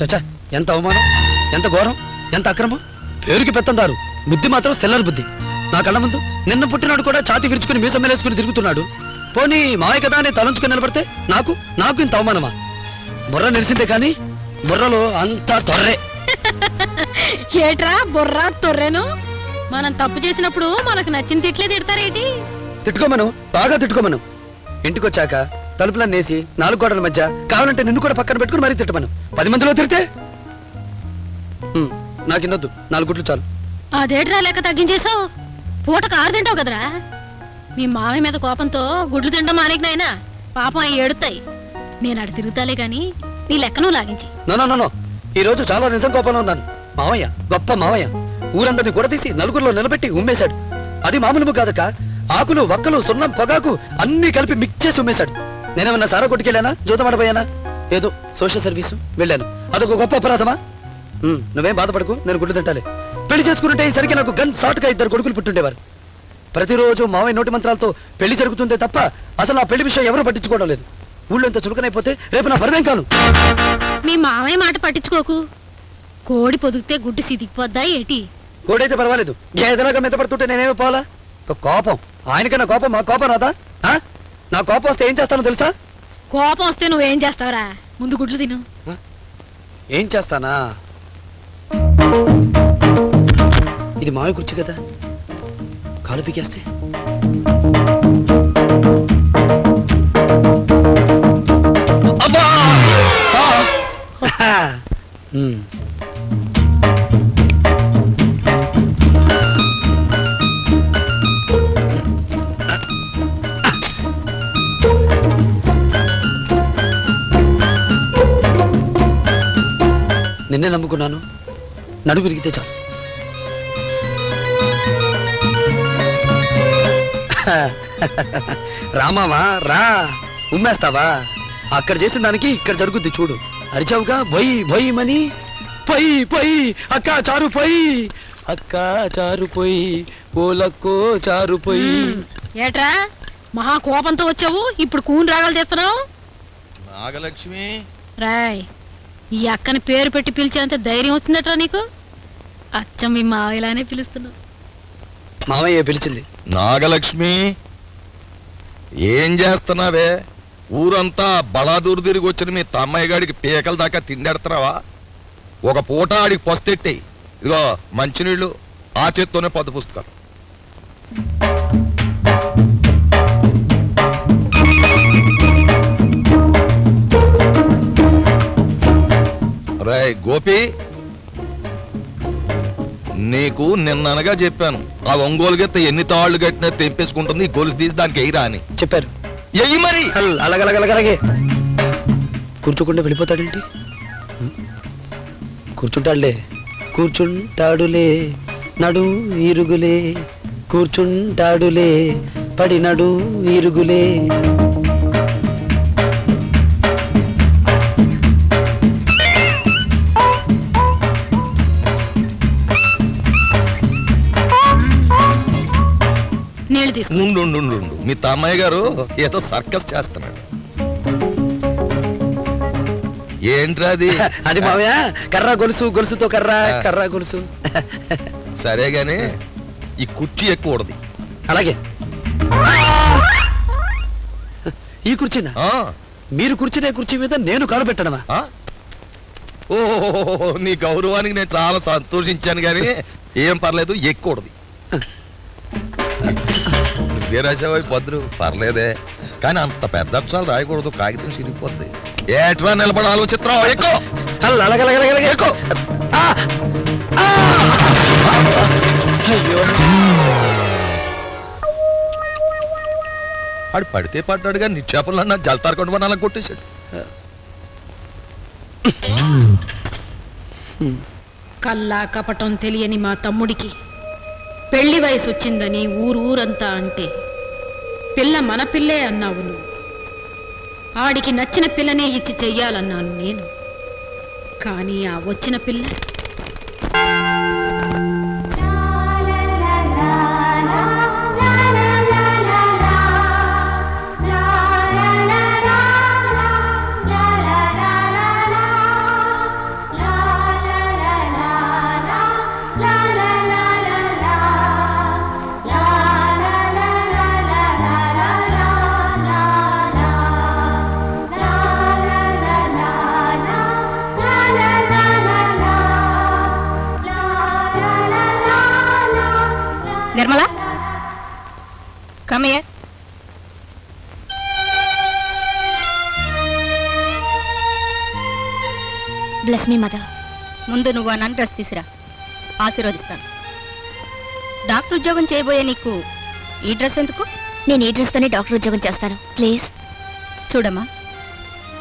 చచ్చా, ఎంత అవమానం, ఎంత ఘోరం, ఎంత అక్రమం. పేరుకి పెత్తందారు, బుద్ధి మాత్రం సెల్లర్ బుద్ధి. నా కళ్ళ ముందు నిన్న పుట్టినాడు కూడా ఛాతి విరుచుకుని మీసం మేలేసుకుని తిరుగుతున్నాడు. పోనీ మావయ్య కదా అని తలంచుకుని నిలబడితే నాకు ఇంత అవమానమా? బుర్ర నిలిసిందే కానీ బుర్రలో అంతా తొర్రే. ఏట్రా బుర్రా తొర్రెను? మనం తప్పు చేసినప్పుడు మనకు నచ్చిన తిట్లే తిడతారేటి? తిట్టుకోమను, బాగా తిట్టుకోమను. ఇంటికొచ్చాక తలుపులన్నేసి 4 గోడల మధ్య కావాలంటే నిన్ను కూడా పక్కన పెట్టుకుని మరీ తిట్టమను. 10 మందిలో తిడితే నాకిన్నొద్దు, 4 గుడ్లు చాలు. అదేట్రా లెక్క తగ్గించేసావు? పూటకు 6 తింటావు కదరా. మీ మామయ్య మీద కోపంతో గుడ్లు తినడం మానేకి నాయనా, పాపం అవి ఏడుతాయి. నేను అటు తిరుగుతాలే గాని నీ లెక్కను లాగించి. నో, ఈ రోజు చాలా నిజం కోపంలో ఉన్నాను. మావయ్య గొప్ప మావయ్య ఊరందరినీ కూడా తీసి నలుగురిలో నిలబెట్టి ఉమ్మేశాడు. అది మామూలు కాదక, ఆకులు వక్కలు సున్నం పొగాకు అన్ని కలిపి మిక్స్ చేసి ఉమ్మేశాడు. నేనేమన్నా సారా కొట్టుకెళ్ళానా, జూతమాడపోయానా? ఏదో సోషల్ సర్వీసు వెళ్ళాను, అదొక గొప్ప అపరాధమా? నువ్వేం బాధపడకు, నేను గుడ్లు తింటాలే. పెళ్లి చేసుకుంటే ఈసరికి నాకు గన్ షాట్ గా 2 కొడుకులు పుట్టుండేవారు. ప్రతిరోజు మావయ్య నోటి మంత్రాలతో పెళ్లి జరుగుతుందే తప్ప అసలు ఆ పెళ్లి విషయం ఎవరు పట్టించుకోవడం లేదు. ఊళ్ళో ఇంత చులకనైపోతే రేపు నా పరువేం కాను. మీ మామయ్య మాట పట్టించుకోకు. కోడి పొదిగితే గుడ్డు సిదిగిపోద్దా ఏటి? కోడైతే పర్వాలేదు, గేదెలాగా మెత్తపడుతుంటే నేనేమో పోవాలా? కోపం ఆయనకన్నా కోపం, మా కోపం రాదా? నా కోపం వస్తే ఏం చేస్తానో తెలుసా? కోపం వస్తే నువ్వేం చేస్తావురా? ముందు గుడ్లు తిను. ఏం చేస్తానా? ఇది మావి కుర్చీ కదా, కాలు పీకేస్తే అబ్బా! నిన్నే నమ్ముకున్నాను, నడుము విరిగితే చాలు. రామావా రా, ఉమ్మేస్తావా? అక్కడ చేసిన దానికి ఇక్కడ జరుగుద్ది చూడు. అరిచావుగా బొయ్ బొయ్యమని. పొయ్యి పొయ్యి అక్క చారు పొయ్యి, అక్క చారు పొయ్యి, ఓలక్కో చారు పొయ్యి. ఏట్రా మహా కోపంతో వచ్చావు, ఇప్పుడు కూని రాగాలు తెస్తున్నావు? నాగలక్ష్మి రాయ్, ఈ అక్కని పేరు పెట్టి పిలిచేంత ధైర్యం వచ్చిందట్రా నీకు? అచ్చం మీ మావయ్యలానే పిలుస్తున్నావు. మావయ్య పిలిచింది. నాగలక్ష్మి ఏం చేస్తున్నావే? ఊరంతా బలాదూరు తిరిగి వచ్చిన మీ తమ్మాయి గాడికి పీకల దాకా తిండెడతావా? ఒక పూట ఆడికి పొస్తెట్టి, ఇదిగో మంచినీళ్ళు, ఆ చేత్తోనే పద్దు పుస్తకాలు. రేయ్ గోపి, నీకు నిన్ననగా చెప్పాను, ఆ ఒంగోలు గెత్త ఎన్ని తాళ్లు కట్టినా తెంపేసుకుంటుంది, గొలుసు తీసి దానికి ఎయిరా అని చెప్పారు. ఎయ్యి మరి. అలాగే కూర్చోకుండా వెళ్ళిపోతాడేంటి? కూర్చుంటాడులే నడు ఇరుగులే, కూర్చుంటాడులే పడి నడు ఇరుగులే. ఉండు, మీ తమ్మాయి గారు ఏదో సర్కస్ చేస్తున్నాడు. ఏంట్రాది? అది మావయ్య కర్ర గొలుసు, గొలుసుతో కర్ర గొలుసు. సరే గాని ఈ కుర్చీ ఎక్కువది. అలాగే. ఈ కుర్చీనా? మీరు కూర్చునే కుర్చీ మీద నేను కాలు పెట్టడమా? ఓహో, నీ గౌరవానికి నేను చాలా సంతోషించాను గాని ఏం పర్లేదు, ఎక్కువది. నువ్వే రాసావై పద్రు, పర్లేదే, కానీ అంత పెద్ద అక్షరాలు రాయకూడదు, కాగితం సిరిగిపోద్ది. ఏట్రా నిలబడ ఆలోచిత్రం, ఎక్కువ. ఆడు పడితే పడ్డాడుగా, నిక్షేపంలో జలతారకుండా మన అలా కొట్టేశాడు. కల్లా కపటం తెలియని మా తమ్ముడికి పెళ్లి వయసు వచ్చిందని ఊరంతా అంటే పిల్ల మన పిల్లే అన్నావు నువ్వు. ఆడికి నచ్చిన పిల్లనే ఇచ్చి చెయ్యాలన్నాను నేను. కానీ ఆ వచ్చిన పిల్ల నిర్మలా కమయ్య. Bless me mother. ముందు నువ్వు ఆ నన్ను డ్రెస్ తీసిరా, ఆశీర్వదిస్తాను. డాక్టర్ ఉద్యోగం చేయబోయే నీకు ఈ డ్రెస్ ఎందుకు? నేను ఈ డ్రెస్తోనే డాక్టర్ ఉద్యోగం చేస్తాను. ప్లీజ్. చూడమ్మా,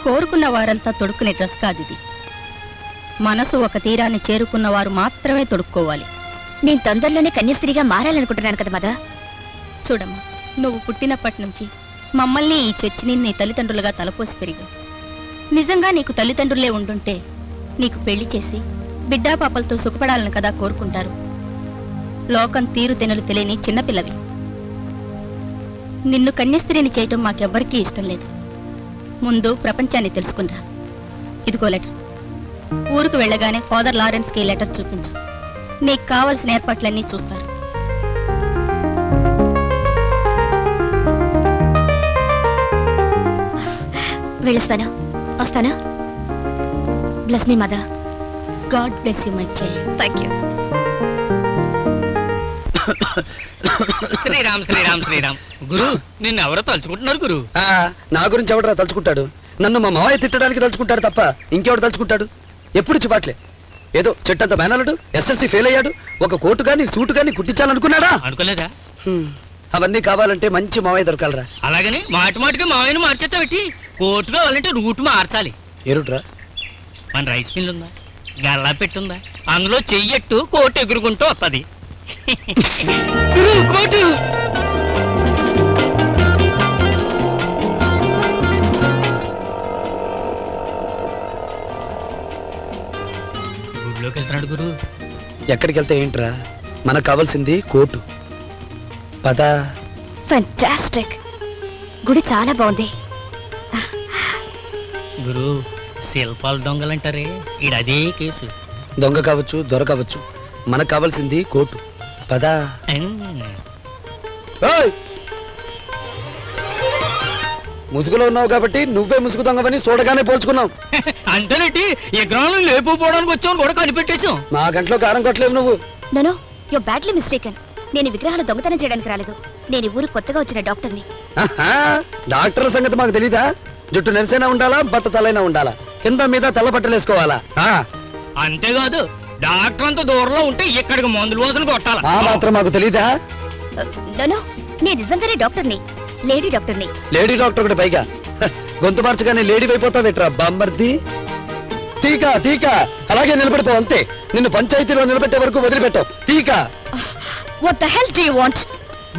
కోరుకున్న వారంతా తొడుక్కునే డ్రెస్ కాదు ఇది. మనసు ఒక తీరాన్ని చేరుకున్న వారు మాత్రమే తొడుక్కోవాలి. నేను తొందరలోనే కన్యాస్త్రీగా మారాలనుకుంటున్నాను కదా మదర్. చూడమ్మా, నువ్వు పుట్టినప్పటి నుంచి మమ్మల్ని ఈ చర్చిని నీ తల్లిదండ్రులుగా తలపోసి పెరిగావు. నిజంగా నీకు తల్లిదండ్రులే ఉండుంటే నీకు పెళ్లి చేసి బిడ్డా పాపలతో సుఖపడాలని కదా కోరుకుంటారు. లోకం తీరు తెనులు తెలియని చిన్నపిల్లవి. నిన్ను కన్యాస్త్రీని చేయటం మాకెవ్వరికీ ఇష్టం లేదు. ముందు ప్రపంచాన్ని తెలుసుకునిరా. ఇదిగో లెటర్. ఊరుకు వెళ్ళగానే ఫాదర్ లారెన్స్కి లెటర్ చూపించు. నీకు కావలసిన ఏర్పాట్లన్నీ చూస్తారు. వెళ్ళొస్తాను. వస్తాను. Bless me mother. God bless you my child. Thank you. Sriram Sriram Sriram. గురు, నిన్ను ఎవరో తలుచుకుంటున్నారు గురు. నా గురించి ఎవడరా తలుచుకుంటాడు? నన్ను మా మావయ్య తిట్టడానికి తలుచుకుంటాడు తప్ప ఇంకెవడు తలుచుకుంటాడు? ఎప్పుడు చిపాట్లే. ఏదో చెట్టంత మేనలుడు, ఎస్ఎల్సి ఫెయిల్ అయ్యాడు, ఒక కోటు గాని సూటు గాని కుట్టించాలనుకున్నాడా? అనుకోలేదా? అవన్నీ కావాలంటే మంచి మావయ్య దొరకాలరా. అలాగని మాటి మాటికి మావయ్యను మార్చేస్తా పెట్టి కోర్టు కావాలంటే రూట్ మార్చాలి. ఏరుట్రా? మన రైస్ మిల్ ఉందా, గల్లా పెట్టుందా, అందులో చెయ్యట్టు కోర్టు ఎగురుకుంటూ వస్తుంది. గురు, కోర్టు. గుడిలోకి వెళ్తున్నాడు గురు. ఎక్కడికి వెళ్తే ఏంట్రా? మనకు కావాల్సింది కోటు. పద. ఫెంటాస్టిక్. గుడి చాలా బాగుంది. గురు, శిల్పాల దొంగలంటారే, ఈడదే కేసు. దొంగ కావచ్చు, దొర కావచ్చు, మనకు కావాల్సింది కోటు. పద. ఏయ్! ముసుగులో ఉన్నావు కాబట్టి నువ్వే ముసుగు దొంగవని చూడగానే పోల్చుకున్నావు. అంతేనంటే ఈ గ్రహణం లేపుపోవడానికి వచ్చామని కూడా కనిపెట్టేశాం. మా గంటలో కారం కొట్టలేవు నువ్వు. No, you badly mistaken. నేను ఈ విగ్రహాలు దొంగతనం చేయడానికి రాలేదు. నేను ఈ ఊరు కొత్తగా వచ్చిన డాక్టర్ని. డాక్టర్ల సంగతి మాకు తెలీదా? జుట్టు నెరిసైనా ఉండాలా, బట్ట తలైనా ఉండాలా, కింద మీద తెల్ల బట్టలేసుకోవాలా? అంతేకాదు, డాక్టర్ అంత దూరంలో ఉంటే ఇక్కడికి మందులు వాసన కొట్టాలా? ఆ మాత్రం మాకు తెలీదా? నో, నేను నిజంగానే డాక్టర్ని. లేడీ డాక్టర్ని. లేడీ డాక్టర్ ఒకటి పైగా. గొంతు మార్చగానే లేడీ అయిపోతావేట్రా బామ్మర్ది? తీకా తీకా అలాగే నిలబడిపో, అంతే. నిన్ను పంచాయతీలో నిలబెట్టే వరకు వదిలిపెట్టావు. తీకా. What the hell do you want?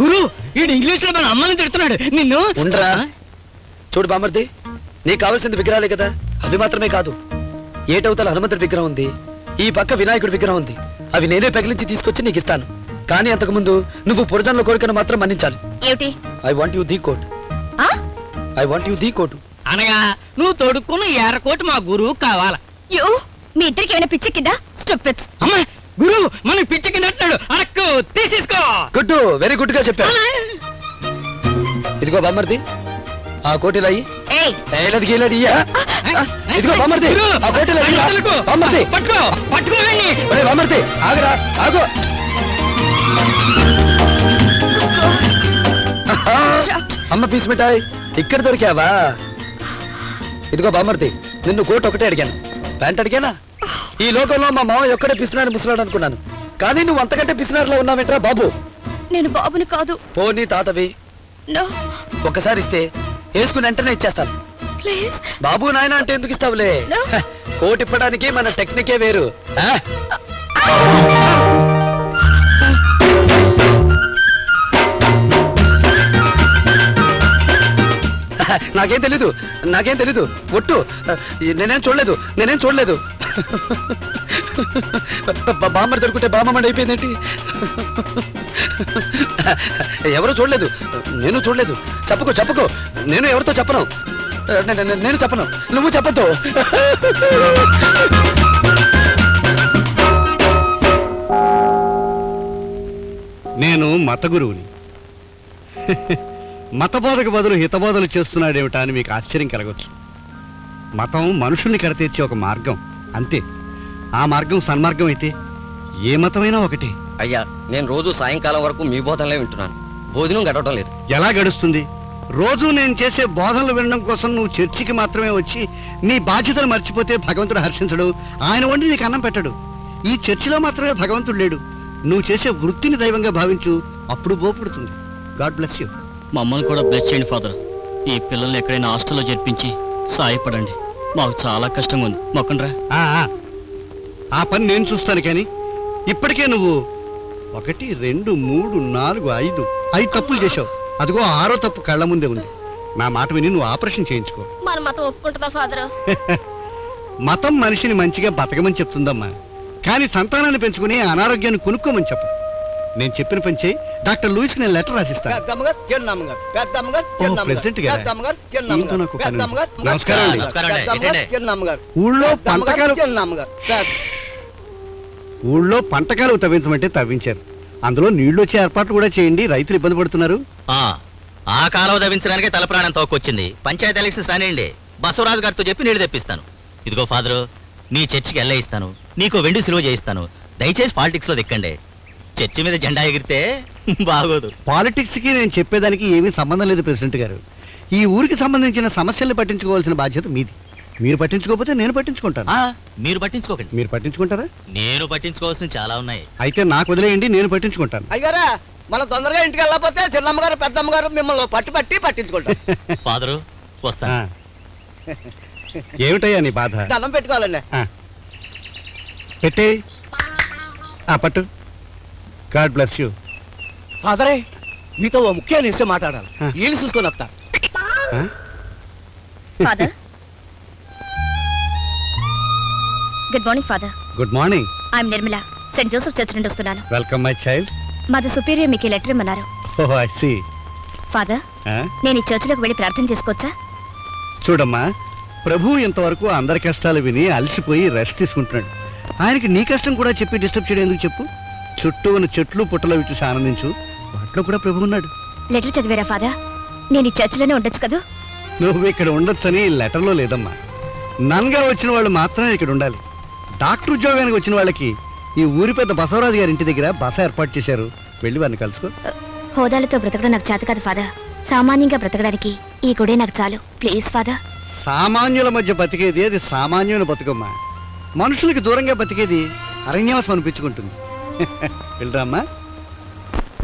గురు, ఈడు ఇంగ్లీష్ లో మన అమ్మని తిడుతున్నాడు. నిన్ను ఉండరా. చూడు బామ్మర్ది, నీకు కావాల్సింది విగ్రహాలే కదా, అవి మాత్రమే కాదు. ఏటవతల హనుమంతుడి విగ్రహం ఉంది, ఈ పక్క వినాయకుడి విగ్రహం ఉంది. అవి నేనే పెగిలించి తీసుకొచ్చి నీకు ఇస్తాను. కానీ అంతకు ముందు నువ్వు పురజనుల కోరికను మాత్రం మన్నించాలి. ఏమిటి? I want you the coat. I want you the coat. అనగా నువ్వు తొడుక్కున్న ఎర్రకోటి మా గురువు కావాలా? యో, మీ ఇద్దరికి ఏమైనా పిచ్చి కింద? స్టూపిడ్స్. అమ్మా, గురు మన పిచ్చి కింద అంటున్నాడు. అరక్కు తీసేసుకో. గుడ్, వెరీ గుడ్ గా చెప్పా. ఇదిగో బామ్మర్ది, ఆ కోటిలో అయ్యి. ఏయ్, ఇదిగో బామ్మర్ది, ఆ కోటిలో బామ్మర్ది. పట్టుకో పట్టుకోండి. బామ్మర్ది ఆగరా, ఆగు. అమ్మ పీస్ మిఠాయి, ఇక్కడ దొరికావా? ఇదిగో బామ్మర్ది, నిన్ను కోట్ ఒకటే అడిగాను, ప్యాంట్ అడిగానా? ఈ లోకంలో మా మావ ఒక్కడే పిసినారు ముసలాడు అనుకున్నాను, కానీ నువ్వు అంతకంటే పిసినారులో ఉన్నావేంట్రా బాబు? నేను బాబుని కాదు. పోనీ తాతవి. నో. ఒక్కసారి ఇస్తే వేసుకుని వెంటనే ఇచ్చేస్తాను. ప్లీజ్. బాబు నాయన అంటే ఎందుకు ఇస్తావులే? No. కోట్ ఇప్పడానికి మన టెక్నికే వేరు. నాకేం తెలీదు ఒట్టు. నేనేం చూడలేదు. బామ్మర్ దొరుకుంటే బామ్మడి అయిపోయిందేంటి? ఎవరు చూడలేదు, నేను చూడలేదు. చెప్పుకో, నేను ఎవరితో చెప్పను. నేను చెప్పను, నువ్వు చెప్పద్దు. నేను మత గురువుని. మతబోధకు బదులు హితబోధలు చేస్తున్నాడేమిటా అని మీకు ఆశ్చర్యం కలగవచ్చు. మతం మనుషుల్ని కడతీర్చే ఒక మార్గం, అంతే. ఆ మార్గం సన్మార్గం అయితే ఏ మతమైనా ఒకటే. అయ్యా నేను రోజు సాయంకాలం వరకు మీ బోధనలే వింటున్నాను, భోజనం గడవడం లేదు. ఎలా గడుస్తుంది? రోజు నేను చేసే బోధనలు వినడం కోసం నువ్వు చర్చికి మాత్రమే వచ్చి నీ బాధ్యతలు మర్చిపోతే భగవంతుడు హర్షించడు, ఆయన వండి నీకు అన్నం పెట్టడు. ఈ చర్చిలో మాత్రమే భగవంతుడు లేడు. నువ్వు చేసే వృత్తిని దైవంగా భావించు, అప్పుడు బోపుడుతుంది. God bless you. మమ్మల్ని కూడా బ్లెస్ చేయండి ఫాదర్. ఈ పిల్లల్ని ఎక్కడైనా హాస్టల్లో చేర్పించి సాయపడండి, మాకు చాలా కష్టంగా ఉంది. మొక్కండ్రా. ఆ పని నేను చూస్తాను. కానీ ఇప్పటికే నువ్వు 1, 2, 3, 4, 5 తప్పులు చేశావు. అదిగో 6వ తప్పు కళ్ళ ముందే ఉంది. నా మాట విని నువ్వు ఆపరేషన్ చేయించుకో. మన మతం ఒప్పుకుంటుందా ఫాదర్? మతం మనిషిని మంచిగా బతకమని చెప్తుందమ్మా, కానీ సంతానాన్ని పెంచుకుని అనారోగ్యాన్ని కొనుక్కోమని చెప్పు. నేను చెప్పిన పని చేయి. డాక్టర్ లూయిస్ నేను లెటర్ రాసిస్తాను. ప్రెసిడెంట్ గారు, ఈయనతో నాకు పని ఉంది. నమస్కారం అండి. ఊళ్ళో పంటకాలు తవ్వించమంటే తవ్వించారు. అందులో నీళ్లు వచ్చే ఏర్పాట్లు కూడా చేయండి, రైతులు ఇబ్బంది పడుతున్నారు. ఆ కాలువ దవించడానికే తల ప్రాణం తోకొచ్చింది. పంచాయతీ ఎలక్షన్స్ రానియండి, బసవరాజు గారితో చెప్పి నీళ్లు తెప్పిస్తాను. ఇదిగో ఫాదరు, నీ చర్చికి ఎల్ల ఇస్తాను, నీకు వెండి సిలువ చేయిస్తాను. దయచేసి పాలిటిక్స్ లో దిక్కండి. చర్చి మీద జెండా ఎగిరితే బాగోదు. పాలిటిక్స్ కి నేను చెప్పేదానికి ఏమీ సంబంధం లేదు ప్రెసిడెంట్ గారు. ఈ ఊరికి సంబంధించిన సమస్యల్ని పట్టించుకోవాల్సిన బాధ్యత మీది. మీరు పట్టించుకోకపోతే నేను పట్టించుకుంటాను. మీరు పట్టించుకోకండి. మీరు పట్టించుకుంటారా? నేను పట్టించుకోవాల్సిన చాలా ఉన్నాయి. అయితే నాకు వదిలేయండి, నేను పట్టించుకుంటాను. అయ్యారా మనం తొందరగా ఇంటికి వెళ్ళకపోతే చిన్నమ్మగారు పెద్దమ్మగారు మిమ్మల్ని పట్టించుకుంటారు. ఫాదరు వస్తాను. ఏమిటయ్యా నీ బాధ? దండం పెట్టుకోవాలండి. పెట్టే పట్టు. God bless you. ఫాదరే మీతో ఓ ముఖ్యమైన విషయం మాట్లాడాలి. వీళ్ళు చూసుకొని వస్తారు. Father, good morning father. Good morning. I'm Nirmala, Saint Joseph church నుండి వస్తున్నాను. Welcome my child. Mother superior మీకు లెటర్ ఇమ్మన్నారు. Oh I see. ఫాదర్, నేను ఈ చర్చిలోకి వెళ్ళి ప్రార్థన చేసుకోవచ్చా? చూడమ్మా, ప్రభు ఇంతవరకు అందరి కష్టాలు విని అలసిపోయి రెస్ట్ తీసుకుంటున్నాడు. ఆయనకి నీ కష్టం కూడా చెప్పి డిస్టర్బ్ చేయడం ఎందుకు చెప్పు? చుట్టూ ఉన్న చెట్లు పుట్టలు అవి చూసి ఆనందించు, వాటిలో కూడా ప్రభు ఉన్నాడు. లెటర్ చదివారా ఫాదర్? నేను ఈ చర్చిలోనే ఉండొచ్చు కదా? నువ్వు ఇక్కడ ఉండొచ్చని లెటర్లో లేదమ్మా. నన్గా వచ్చిన వాళ్ళు మాత్రమే ఇక్కడ ఉండాలి. డాక్టర్ ఉద్యోగానికి వచ్చిన వాళ్ళకి ఈ ఊరి పెద్ద బసవరాజు గారి ఇంటి దగ్గర బస ఏర్పాటు చేశారు. వెళ్ళి వారిని కలుసుకో. హోదాలతో బ్రతకడం నాకు చేత కాదు ఫాదర్. సామాన్యంగా బ్రతకడానికి ఈ గుడే నాకు చాలు. Please father. సామాన్యుల మధ్య బతికేది అది సామాన్యుల బతుకమ్మా. మనుషులకి దూరంగా బతికేది అరణ్యవాసం అనిపించుకుంటుంది. వెళ్ళరామ్మా.